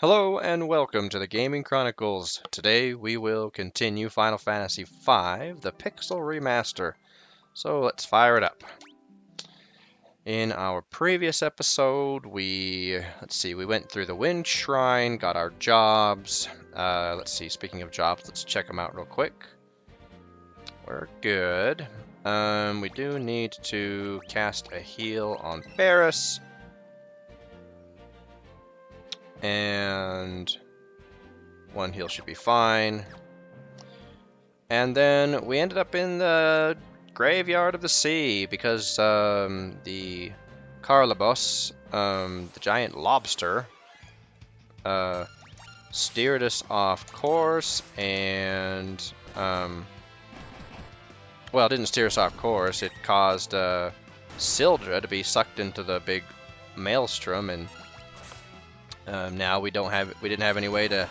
Hello and welcome to the Gaming Chronicles. Today we will continue Final Fantasy V, the Pixel Remaster. So let's fire it up. In our previous episode, we went through the Wind Shrine, got our jobs. Speaking of jobs, let's check them out real quick. We're good. We do need to cast a heal on Ferris. And one heal should be fine. And then we ended up in the Graveyard of the Sea because the Carlabos, the giant lobster, steered us off course and, well, it didn't steer us off course. It caused Sildra to be sucked into the big maelstrom, and now we didn't have any way to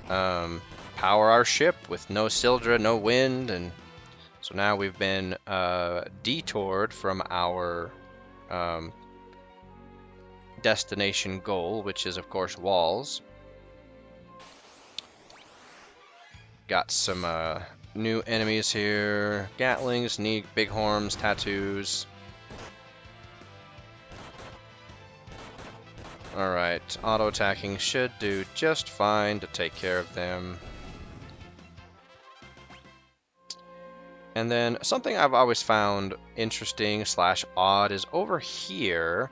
power our ship with no Sildra, no wind, and so now we've been detoured from our destination goal, which is of course Walse. Got some new enemies here. Gatlings, need bighorns, tattoos. Alright, auto-attacking should do just fine to take care of them. And then something I've always found interesting / odd is over here,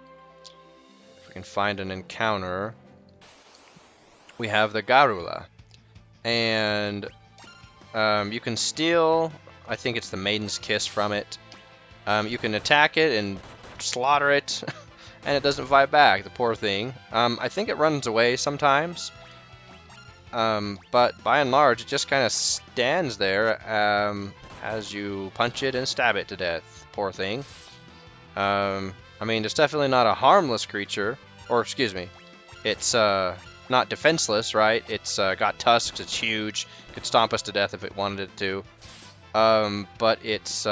if we can find an encounter, we have the Garula. And you can steal, I think it's the Maiden's Kiss from it. You can attack it and slaughter it, and it doesn't fight back, the poor thing. I think it runs away sometimes. But by and large, it just kind of stands there as you punch it and stab it to death. Poor thing. I mean, it's definitely not a harmless creature. Or, excuse me, it's not defenseless, right? It's got tusks, it's huge, could stomp us to death if it wanted it to. But it's...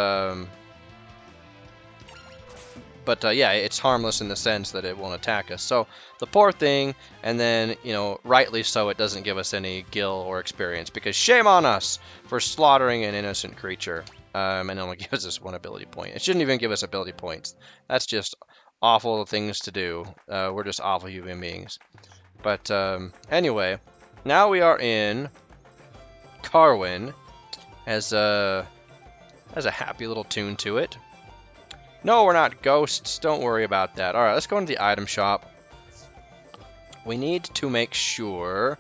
yeah, it's harmless in the sense that it won't attack us. So, the poor thing, and then, you know, rightly so, it doesn't give us any gil or experience, because shame on us for slaughtering an innocent creature, and it only gives us 1 ability point. It shouldn't even give us ability points. That's just awful things to do. We're just awful human beings. But, anyway, now we are in Carwin, has a happy little tune to it. No, we're not ghosts. Don't worry about that. Alright, let's go into the item shop. We need to make sure...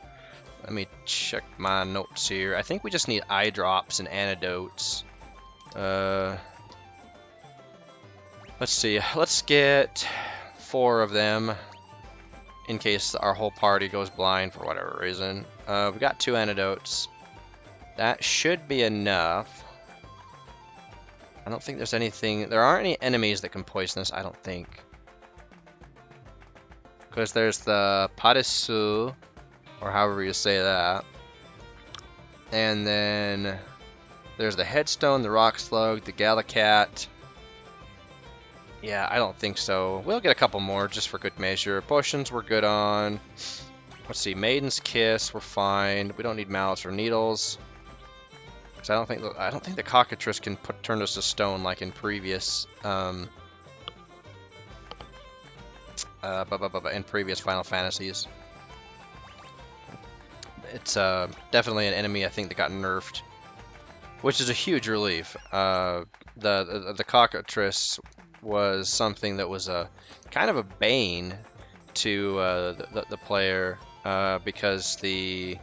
Let me check my notes here. I think we just need eye drops and antidotes. Let's see. Let's get 4 of them in case our whole party goes blind for whatever reason. We got 2 antidotes. That should be enough. I don't think there's anything... There aren't any enemies that can poison us, I don't think. Because there's the Parisu, or however you say that. And then there's the Headstone, the Rock Slug, the Gallicat. Yeah, I don't think so. We'll get a couple more just for good measure. Potions we're good on. Let's see, Maiden's Kiss, we're fine. We don't need mallets or needles. I don't think the cockatrice can turn us to stone like in previous Final Fantasies. It's definitely an enemy I think that got nerfed, which is a huge relief. The cockatrice was something that was a kind of a bane to the player because the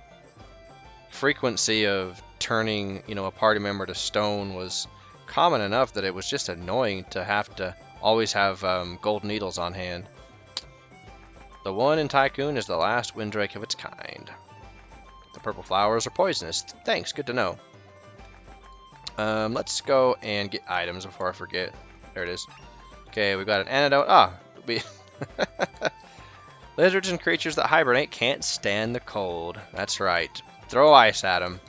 frequency of turning, you know, a party member to stone was common enough that it was just annoying to have to always have gold needles on hand. The one in Tycoon is the last Wind Drake of its kind. The purple flowers are poisonous. Thanks, good to know. Let's go and get items before I forget. There it is. Okay, we've got an antidote. Lizards and creatures that hibernate can't stand the cold. That's right. Throw ice at them.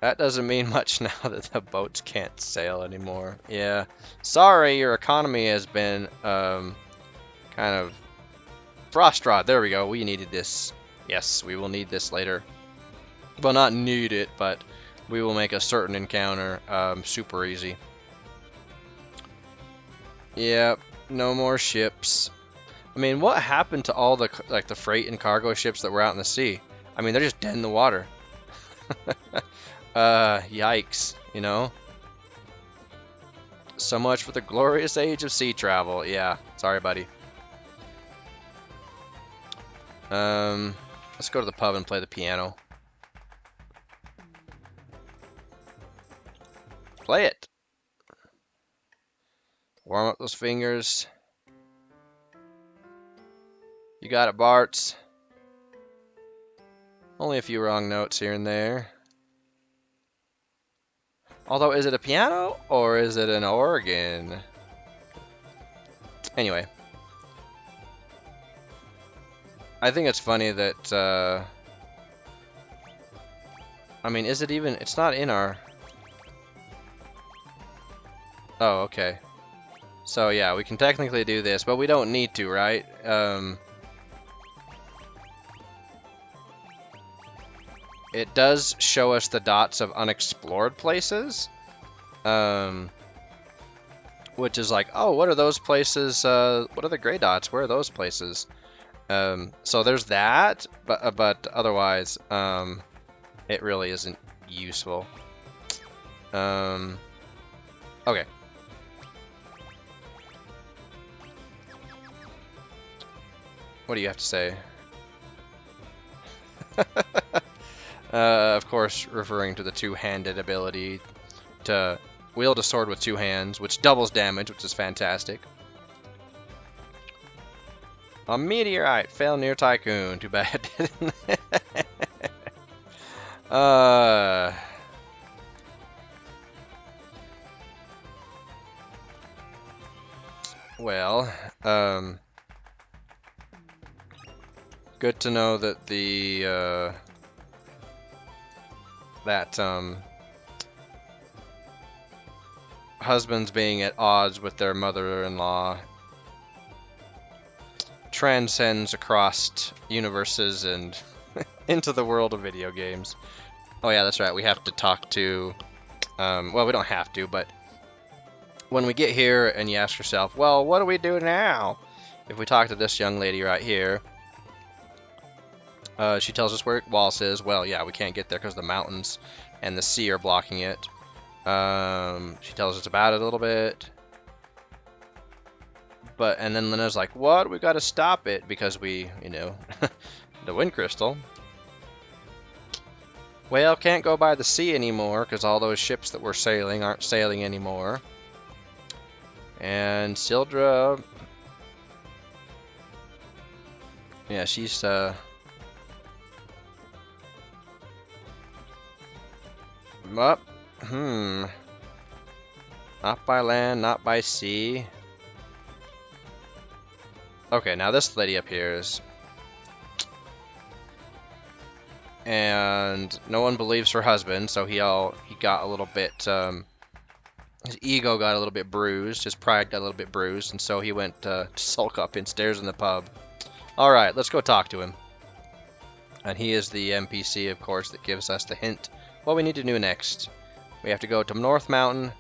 That doesn't mean much now that the boats can't sail anymore. Yeah. Sorry, your economy has been kind of Frost Rod, there we go. We needed this. Yes, we will need this later. Well, not need it, but we will make a certain encounter super easy. Yep, no more ships. I mean, what happened to all the the freight and cargo ships that were out in the sea? I mean, they're just dead in the water. Yikes, you know? So much for the glorious age of sea travel. Yeah, sorry, buddy. Let's go to the pub and play the piano. Play it. Warm up those fingers. You got it, Bart's. Only a few wrong notes here and there. Although, is it a piano or is it an organ? Anyway. I think it's funny that, I mean, is it even... It's not in our... Oh, okay. So, yeah, we can technically do this, but we don't need to, right? It does show us the dots of unexplored places. Which is like, oh, what are those places? What are the gray dots? Where are those places? So there's that, but otherwise, it really isn't useful. Okay. What do you have to say? Of course, referring to the two-handed ability to wield a sword with two hands, which doubles damage, which is fantastic. A meteorite fell near Tycoon. Too bad. Well, good to know that the husbands being at odds with their mother-in-law transcends across universes and into the world of video games. Oh yeah, that's right. We have to talk to, well, we don't have to, but when we get here and you ask yourself, well, what do we do now? If we talk to this young lady right here, she tells us where Walse is. Well, yeah, we can't get there because the mountains and the sea are blocking it. She tells us about it a little bit. And then Lena's like, what? We gotta stop it because we, you know, the wind crystal. Well, can't go by the sea anymore because all those ships that were sailing aren't sailing anymore. And Sildra, yeah, she's, up, not by land, not by sea. Okay, now this lady up here is... And no one believes her husband, so he got a little bit, his ego got a little bit bruised, his pride got a little bit bruised, and so he went to sulk up instairs in the pub. Alright, let's go talk to him. And he is the NPC, of course, that gives us the hint what we need to do next. We have to go to North Mountain,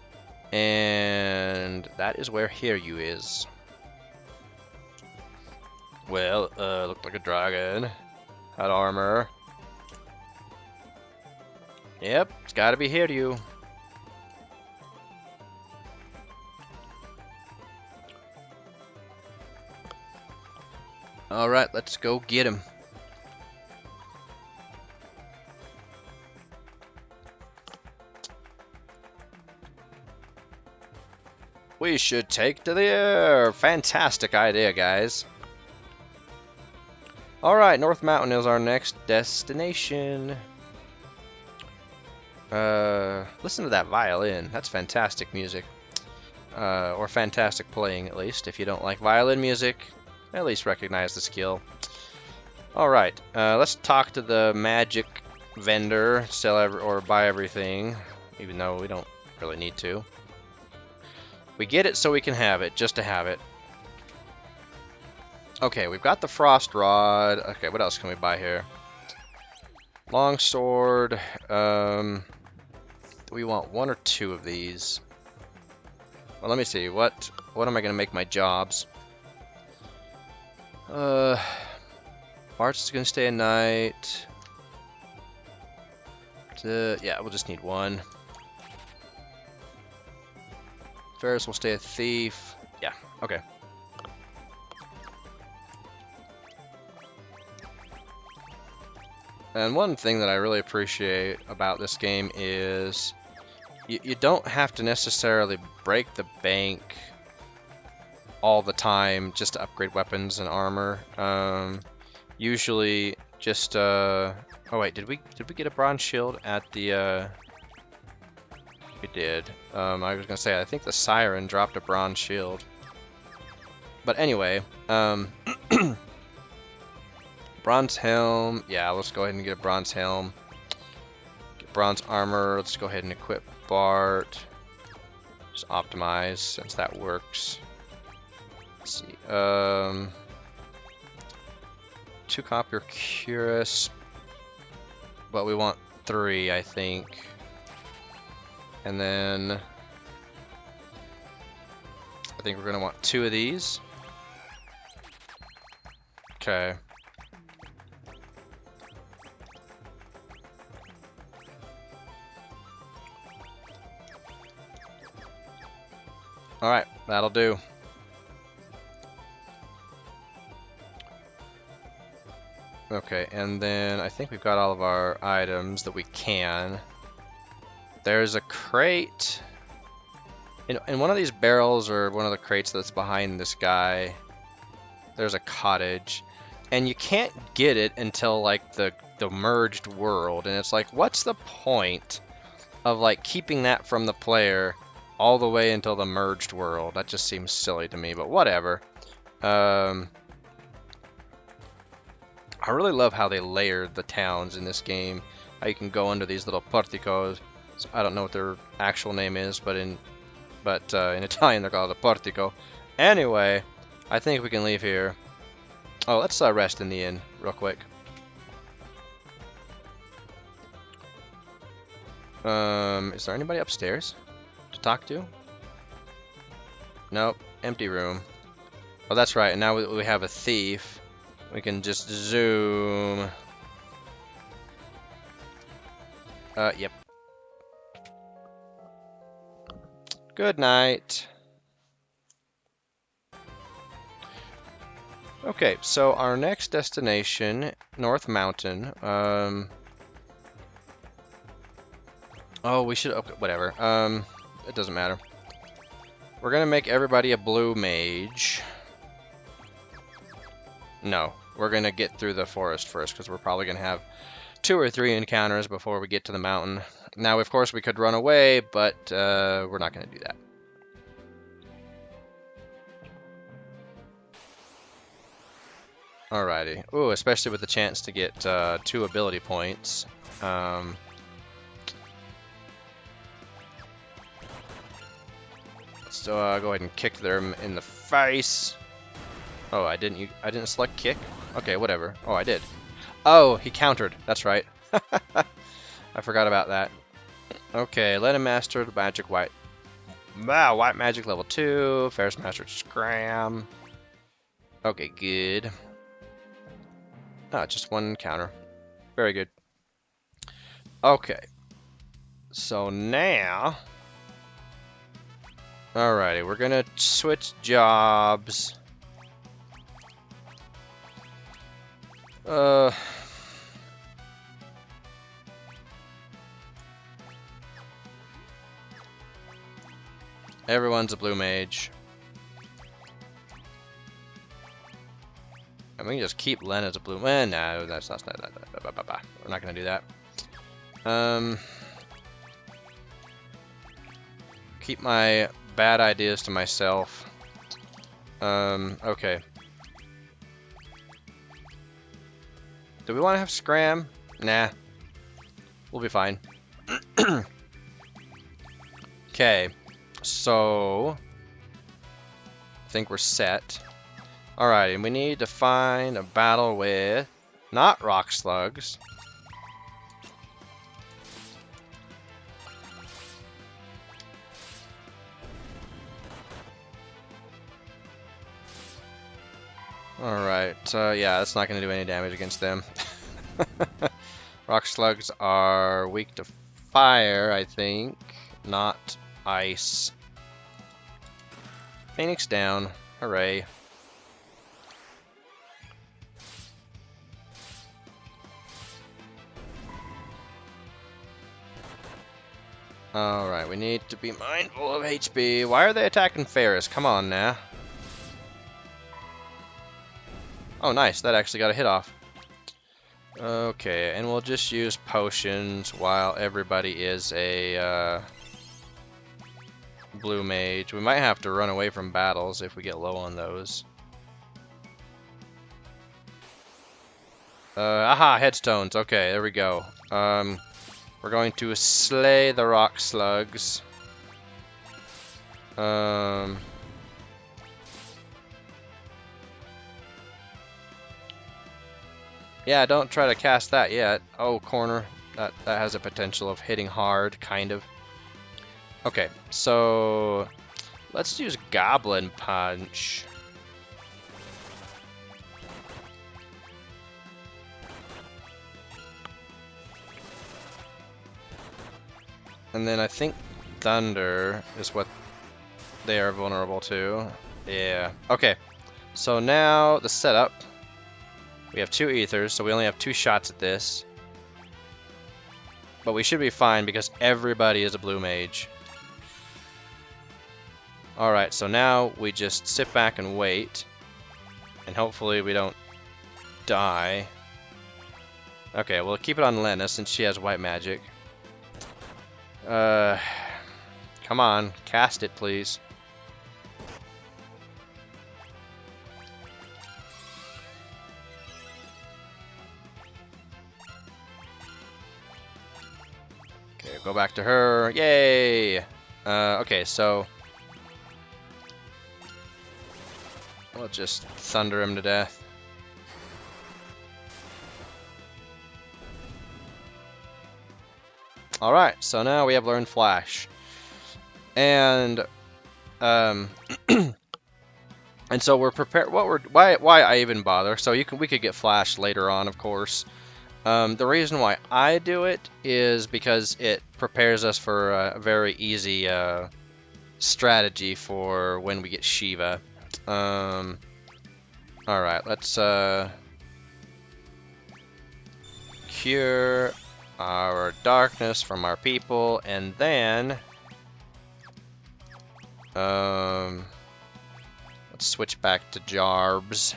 and that is where Hiryu is. Well, looked like a dragon. Had armor. Yep, it's gotta be Hiryu. Alright, let's go get him. We should take to the air. Fantastic idea, guys. Alright, North Mountain is our next destination. Listen to that violin. That's fantastic music. Or fantastic playing, at least. If you don't like violin music, at least recognize the skill. Alright, let's talk to the magic vendor, sell or buy everything, even though we don't really need to. We get it so we can have it, just to have it. Okay, we've got the frost rod. Okay, what else can we buy here? Long sword. Do we want one or two of these? Well, let me see. What am I gonna make my jobs? March is gonna stay a knight. Yeah, we'll just need one. Ferris will stay a thief. Yeah, okay. And one thing that I really appreciate about this game is you don't have to necessarily break the bank all the time just to upgrade weapons and armor. Usually just oh wait, did we get a bronze shield at the we did. I was gonna say I think the siren dropped a bronze shield. But anyway, bronze helm. Yeah, let's go ahead and get a bronze helm. Get bronze armor. Let's go ahead and equip Bart. Just optimize since that works. Let's see. 2 copper cuirass, but we want 3, I think. And then I think we're gonna want 2 of these. Okay. Alright, that'll do. Okay, and then I think we've got all of our items that we can. There's a crate. In one of these barrels or one of the crates that's behind this guy, there's a cottage. And you can't get it until like the merged world. And it's like, what's the point of like keeping that from the player all the way until the merged world? That just seems silly to me, but whatever. I really love how they layered the towns in this game. How you can go under these little porticos. So I don't know what their actual name is, but in Italian they're called a portico. Anyway, I think we can leave here. Oh, let's rest in the inn real quick. Is there anybody upstairs to talk to? Nope, empty room. Oh, that's right. And now we have a thief. We can just zoom. Yep. Good night. Okay, so our next destination, North Mountain. Oh, we should. Okay, whatever. It doesn't matter. We're gonna make everybody a blue mage. No, we're gonna get through the forest first because we're probably gonna have 2 or 3 encounters before we get to the mountain. Now, of course, we could run away, but we're not gonna do that. Alrighty. Ooh, especially with the chance to get 2 ability points. Let's go ahead and kick them in the face. Oh, I didn't select kick? Okay, whatever. Oh, I did. Oh, he countered. That's right. I forgot about that. Okay, let him master the magic white. Wow, white magic level 2. Ferris mastered scram. Okay, good. Ah, just 1 counter. Very good. Okay. So now... Alrighty, we're gonna switch jobs. Everyone's a blue mage. And we can just keep Len as a blue. No, that's not. We're not gonna do that. Keep my bad ideas to myself. Okay. Do we want to have scram? Nah. We'll be fine. Okay. So... I think we're set. Alright, and we need to find a battle with not rock slugs. Alright, yeah, that's not going to do any damage against them. Rock slugs are weak to fire, I think, not ice. Phoenix down. Hooray. Alright, we need to be mindful of HP. Why are they attacking Ferris? Come on now. Oh, nice. That actually got a hit off. Okay, and we'll just use potions while everybody is a blue mage. We might have to run away from battles if we get low on those. Aha, headstones. Okay, there we go. We're going to slay the rock slugs. Yeah, don't try to cast that yet. Oh, corner. That has a potential of hitting hard, kind of. Okay, so let's use Goblin Punch. And then I think Thunder is what they are vulnerable to. Yeah. Okay, so now the setup. We have 2 ethers, so we only have 2 shots at this. But we should be fine because everybody is a blue mage. Alright, so now we just sit back and wait. And hopefully we don't die. Okay, we'll keep it on Lena since she has white magic. Come on, cast it, please. Okay, go back to her. Yay! Okay, so we'll just thunder him to death. Alright, so now we have learned Flash. And and so we're prepared. Why I even bother? So we could get Flash later on, of course. The reason why I do it is because it prepares us for a very easy strategy for when we get Shiva. Alright, let's cure our darkness from our people, and then let's switch back to Jarbs.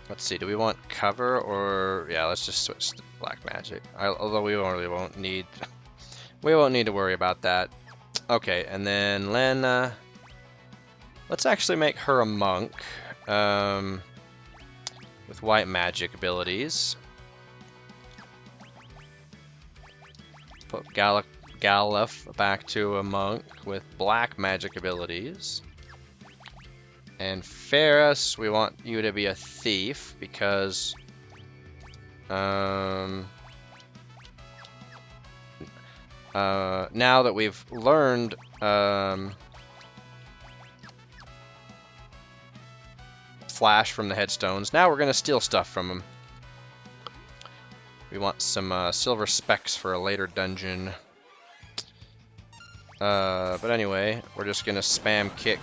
Let's see, do we want cover or yeah, let's just switch to black magic. Although we won't need to worry about that. Okay, and then Lena, let's actually make her a monk with white magic abilities. Put Galuf back to a monk with black magic abilities. And Ferris, we want you to be a thief because now that we've learned Flash from the headstones, now we're gonna steal stuff from him. We want some silver specks for a later dungeon. But anyway, we're just gonna spam kick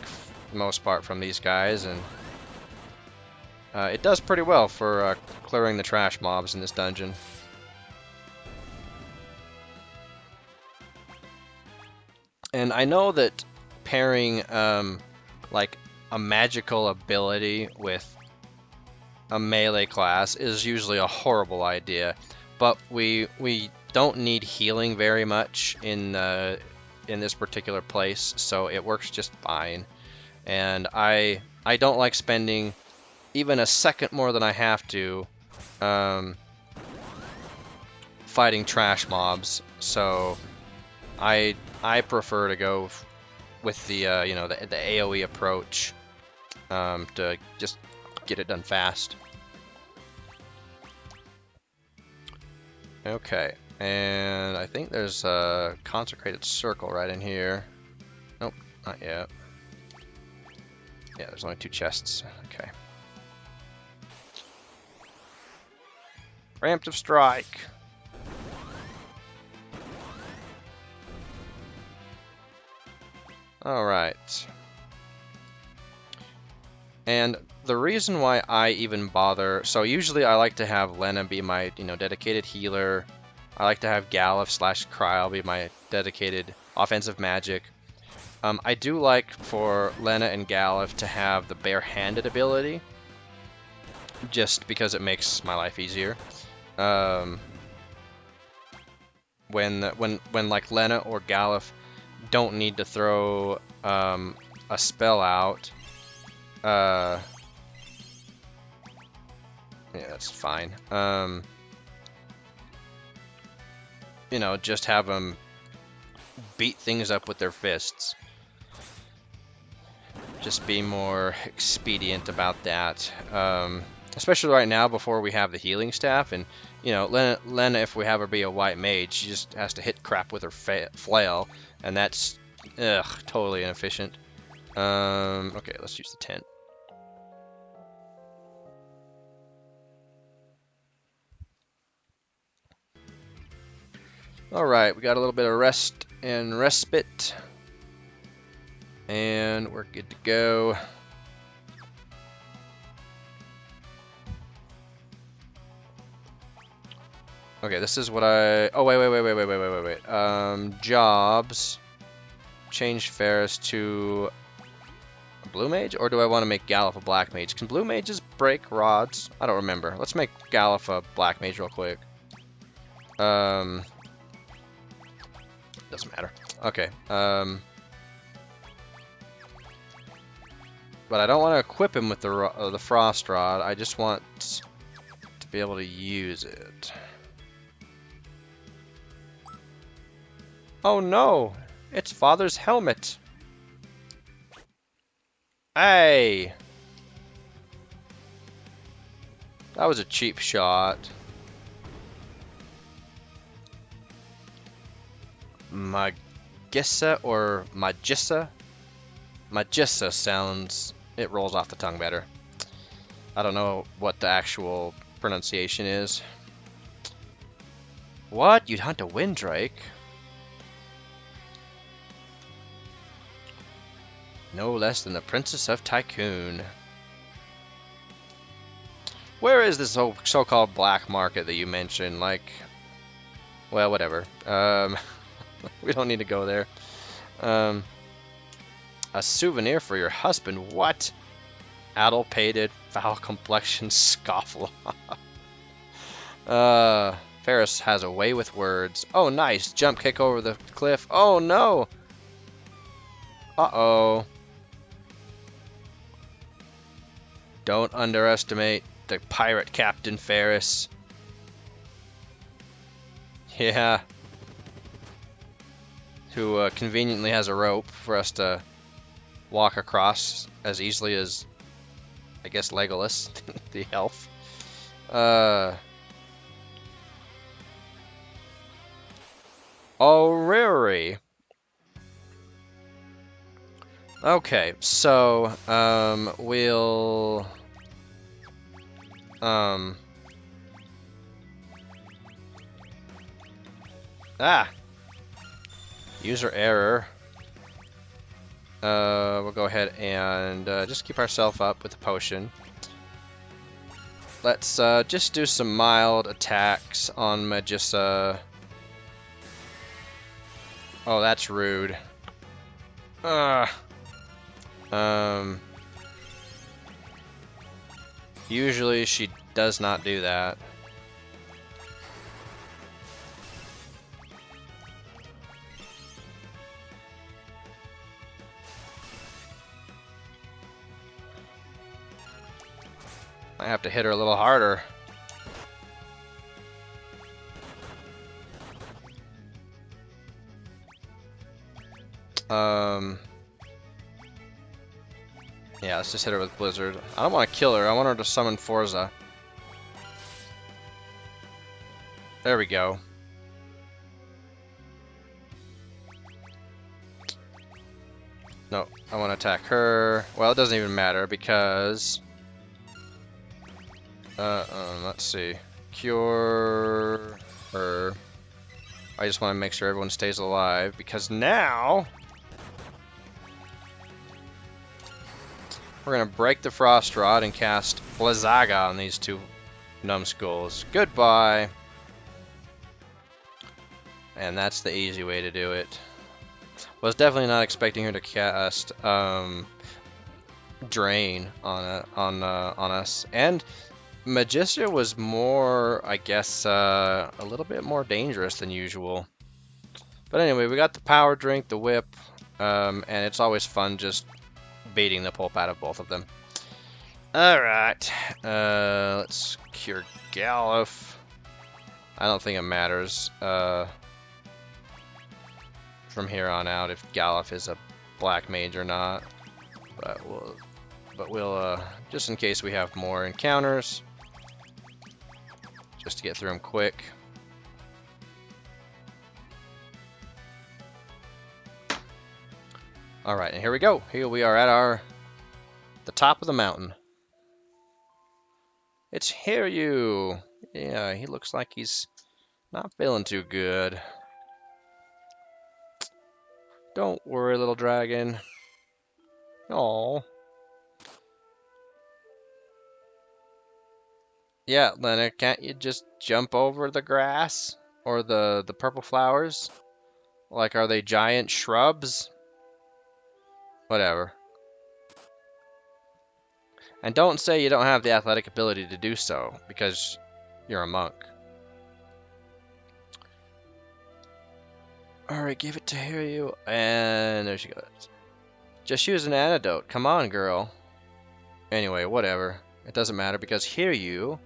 the most part from these guys, and it does pretty well for clearing the trash mobs in this dungeon. And I know that pairing like a magical ability with a melee class is usually a horrible idea, but we don't need healing very much in this particular place, so it works just fine. And I don't like spending even a second more than I have to fighting trash mobs, so I prefer to go with the you know, the AOE approach to just get it done fast. Okay, and I think there's a consecrated circle right in here. Nope, not yet. Yeah, there's only 2 chests. Okay. Preemptive strike. All right. And the reason why I even bother, so usually I like to have Lena be my, you know, dedicated healer. I like to have Galuf / Kryl be my dedicated offensive magic. I do like for Lena and Galuf to have the bare-handed ability, just because it makes my life easier. When like Lena or Galuf don't need to throw a spell out. Yeah, that's fine. You know, just have them beat things up with their fists. Just be more expedient about that. Especially right now before we have the healing staff. And, you know, Lena, if we have her be a white mage, she just has to hit crap with her flail. And that's, totally inefficient. Okay, let's use the tent. Alright, we got a little bit of rest and respite. And we're good to go. Okay, this is what I... Oh, wait. Jobs. Change Ferris to a blue mage? Or do I want to make Galuf a black mage? Can blue mages break rods? I don't remember. Let's make Galuf a black mage real quick. Doesn't matter. Okay. But I don't want to equip him with the frost rod. I just want to be able to use it. Oh no! It's Father's helmet! Hey! That was a cheap shot. Magissa or Magissa? Magissa sounds... it rolls off the tongue better. I don't know what the actual pronunciation is. What? You'd hunt a Wind Drake? No less than the Princess of Tycoon. Where is this so-called black market that you mentioned? Like, well, whatever. We don't need to go there. A souvenir for your husband? What? Addle-pated, foul-complexioned scofflaw. Ferris has a way with words. Oh, nice. Jump kick over the cliff. Oh, no. Uh-oh. Don't underestimate the pirate Captain Ferris. Yeah. Who conveniently has a rope for us to walk across as easily as, I guess, Legolas, the elf. Alrighty. Okay, so, we'll... User error. We'll go ahead and just keep ourselves up with the potion. Let's just do some mild attacks on Magissa. Oh, that's rude. Usually she does not do that. I have to hit her a little harder. Yeah, let's just hit her with Blizzard. I don't want to kill her. I want her to summon Forza. There we go. No, I want to attack her. Well, it doesn't even matter because... let's see. Cure her. I just want to make sure everyone stays alive because now... we're going to break the Frost Rod and cast Blizzaga on these two numbskulls. Goodbye. And that's the easy way to do it. Was definitely not expecting her to cast Drain on us. And Magistra was more, I guess, a little bit more dangerous than usual. But anyway, we got the power drink, the whip, and it's always fun just beating the pulp out of both of them. Alright, let's cure Galuf. I don't think it matters from here on out if Galuf is a black mage or not. But we'll just in case we have more encounters, just to get through them quick. Alright, and here we go. Here we are at the top of the mountain. It's Hiryu. Yeah, he looks like he's not feeling too good. Don't worry, little dragon. Oh. Yeah, Lena, can't you just jump over the grass? Or the purple flowers? Like, are they giant shrubs? Whatever. And don't say you don't have the athletic ability to do so, because you're a monk. Alright, give it to Hiryu. And there she goes. Just use an antidote. Come on, girl. Anyway, whatever. It doesn't matter, because Hiryu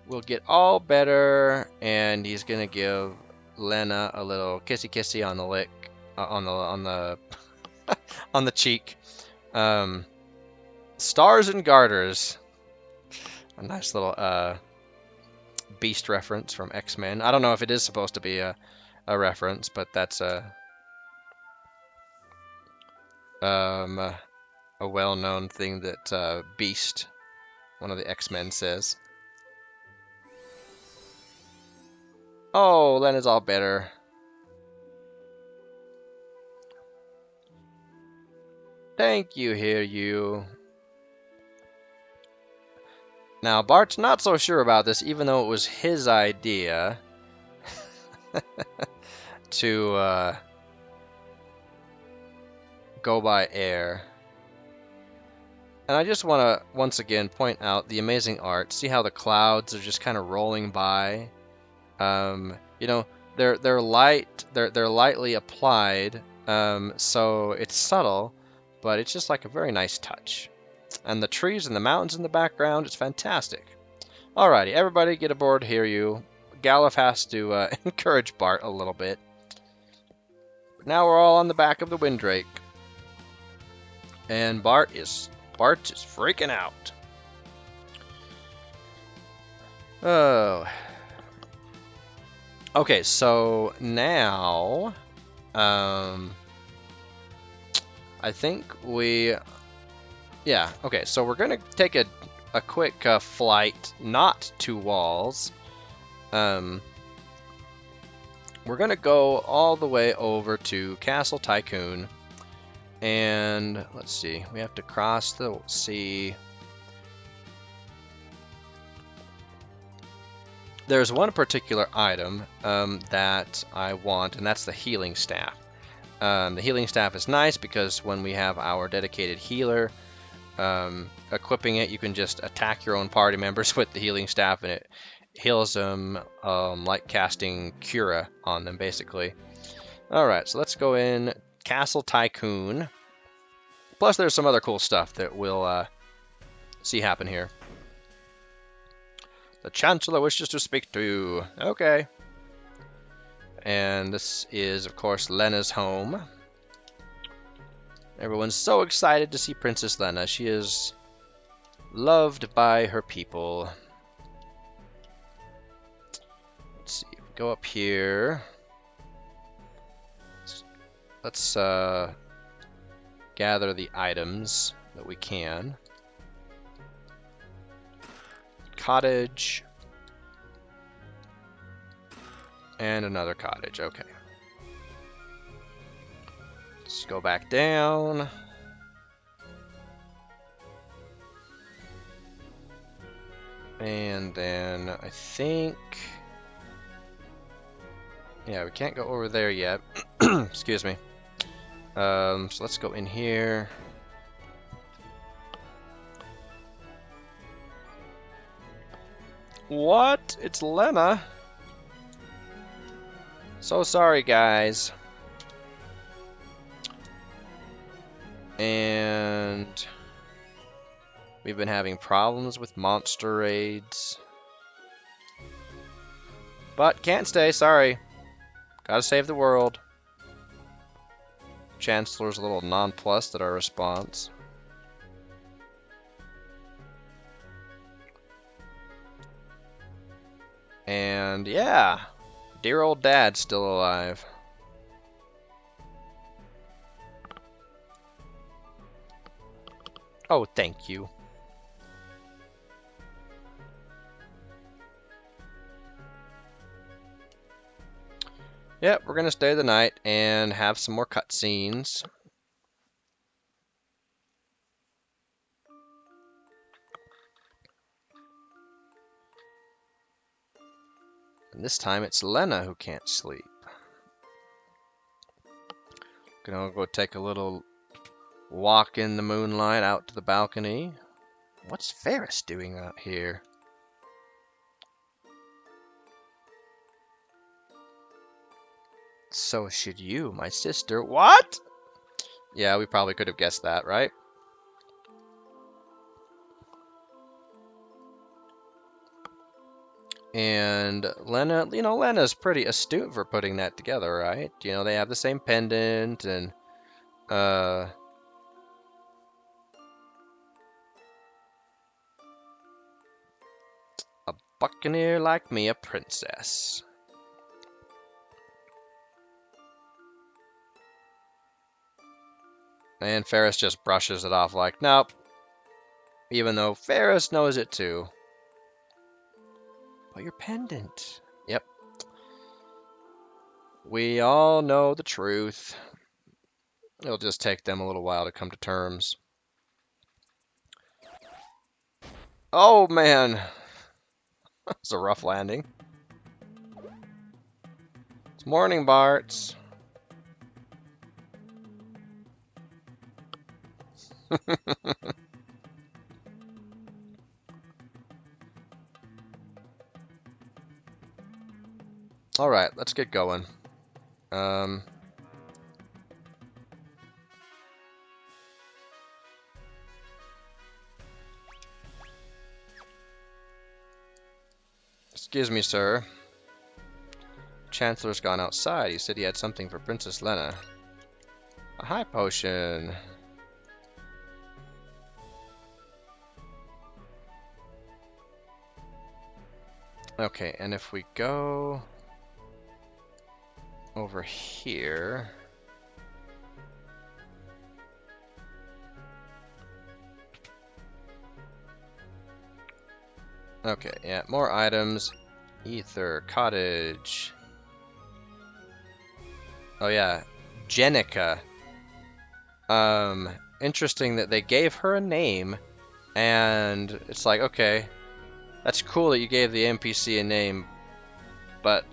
will get all better, and he's gonna give Lena a little kissy kissy on the lick, on the on the cheek. Stars and Garters. A nice little Beast reference from X-Men. I don't know if it is supposed to be a reference, but that's a well-known thing that Beast, one of the X-Men, says. Oh, Lena's all better. Thank you, Hiryu. Now, Bart's not so sure about this, even though it was his idea to go by air. And I just want to once again point out the amazing art. See how the clouds are just kind of rolling by. You know, they're lightly applied, so it's subtle, but it's just like a very nice touch. And the trees and the mountains in the background, it's fantastic. Alrighty, everybody get aboard Hiryu. Galuf has to encourage Bart a little bit. But now we're all on the back of the Wind Drake. And Bart is freaking out. Oh. Okay, so now I think yeah, okay, so we're gonna take a quick flight not to Walse. We're gonna go all the way over to Castle Tycoon, and let's see, we have to cross the sea. There's one particular item that I want, and that's the healing staff. The healing staff is nice because when we have our dedicated healer equipping it, you can just attack your own party members with the healing staff, and it heals them like casting Cura on them, basically. Alright, so let's go in Castle Tycoon. Plus, there's some other cool stuff that we'll see happen here. The Chancellor wishes to speak to you. Okay. And this is, of course, Lena's home. Everyone's so excited to see Princess Lena. She is loved by her people. Let's see. Go up here. Let's gather the items that we can. Cottage. And another cottage. Okay. Let's go back down. And then I think... yeah, we can't go over there yet. Excuse me. So let's go in here. What? It's Lena? So sorry, guys. And we've been having problems with monster raids. But can't stay, sorry. Gotta save the world. Chancellor's a little nonplussed at our response. And yeah, dear old dad's still alive. Oh, thank you. Yep, we're gonna stay the night and have some more cutscenes. And this time it's Lena who can't sleep. Gonna go take a little walk in the moonlight out to the balcony. What's Ferris doing out here? So should you, my sister. What? Yeah, we probably could have guessed that, right? And Lena, you know, Lena's pretty astute for putting that together, right? You know, they have the same pendant and, a buccaneer like me, a princess. And Ferris just brushes it off like, nope. Even though Ferris knows it too. But your pendant. Yep. We all know the truth. It'll just take them a little while to come to terms. Oh, man. That's a rough landing. It's morning, Barts. All right, let's get going. Excuse me, sir. Chancellor's gone outside. He said he had something for Princess Lena. A high potion. Okay, and if we go over here... Okay, yeah, more items. Ether, cottage. Oh yeah, Jenica. Interesting that they gave her a name, and it's like, okay, that's cool that you gave the NPC a name, but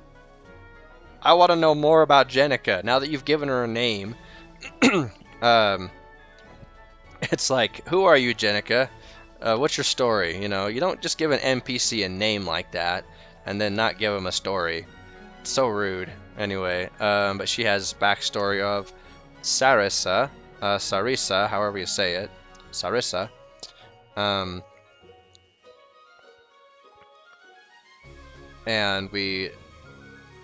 I want to know more about Jenica. Now that you've given her a name, it's like, who are you, Jenica? What's your story? You know, you don't just give an NPC a name like that and then not give him a story. It's so rude. Anyway, but she has backstory of Sarissa, Sarissa, however you say it, Sarissa. And we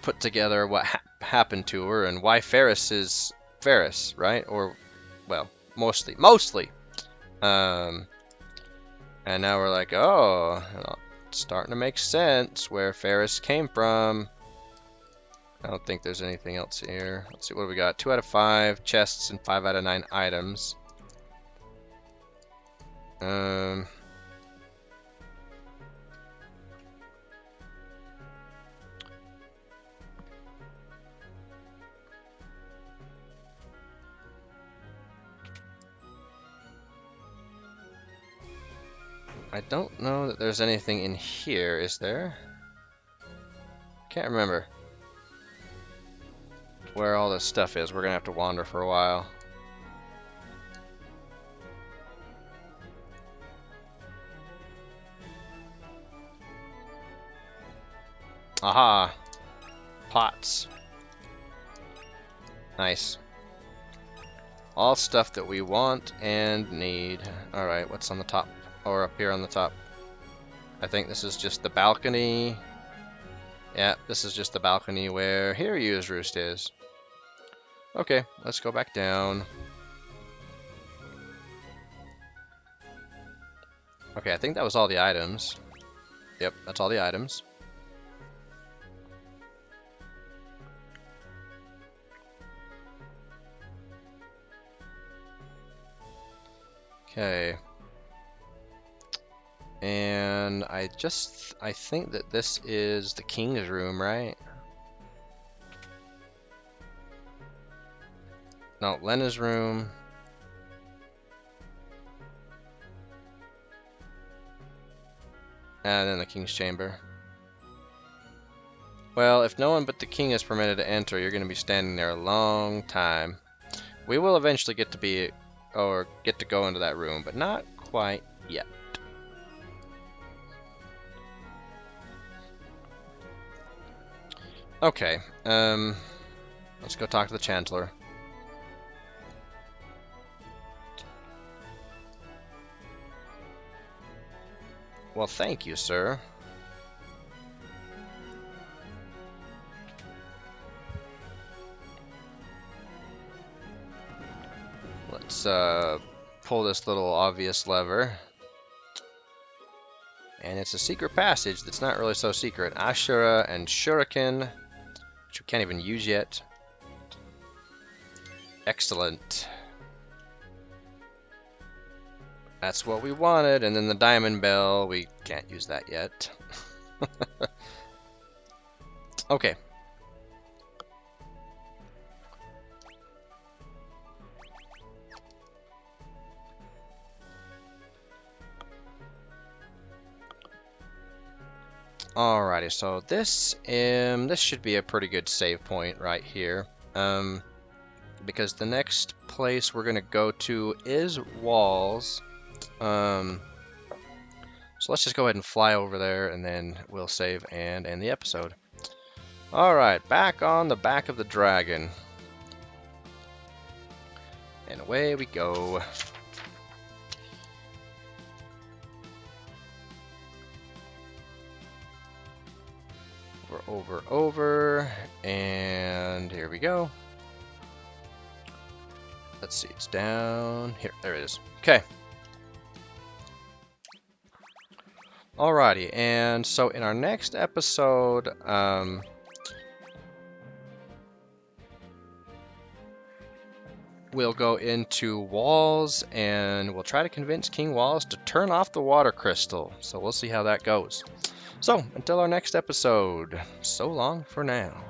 put together what happened to her and why Ferris is Ferris, right? Or, well, Mostly. And now we're like, oh, it's starting to make sense where Ferris came from. I don't think there's anything else here. Let's see, what do we got? 2 out of 5 chests and 5 out of 9 items. I don't know that there's anything in here, is there? Can't remember where all this stuff is. We're gonna have to wander for a while. Aha! Pots. Nice. All stuff that we want and need. Alright, what's on the top? Or up here on the top? I think this is just the balcony. Yeah, this is just the balcony where Hiryu's roost is. Okay, let's go back down. Okay, I think that was all the items. Yep, that's all the items. Okay. And I think that this is the king's room, right? No, Lena's room. And then the king's chamber. Well, if no one but the king is permitted to enter, you're going to be standing there a long time. We will eventually get to go into that room, but not quite yet. Okay, let's go talk to the Chancellor. Well, thank you, sir. Let's pull this little obvious lever. And it's a secret passage that's not really so secret. Ashura and Shuriken, which we can't even use yet. Excellent. That's what we wanted. And then the diamond bell, we can't use that yet. Okay. Alrighty, so this should be a pretty good save point right here. Because the next place we're gonna go to is Walse. So let's just go ahead and fly over there, and then we'll save and end the episode. Alright, back on the back of the dragon. And away we go. Over, and here we go. Let's see, it's down here. There it is. Okay. Alrighty, and so in our next episode, we'll go into Walse, and we'll try to convince King Walse to turn off the water crystal. So we'll see how that goes. So, until our next episode, so long for now.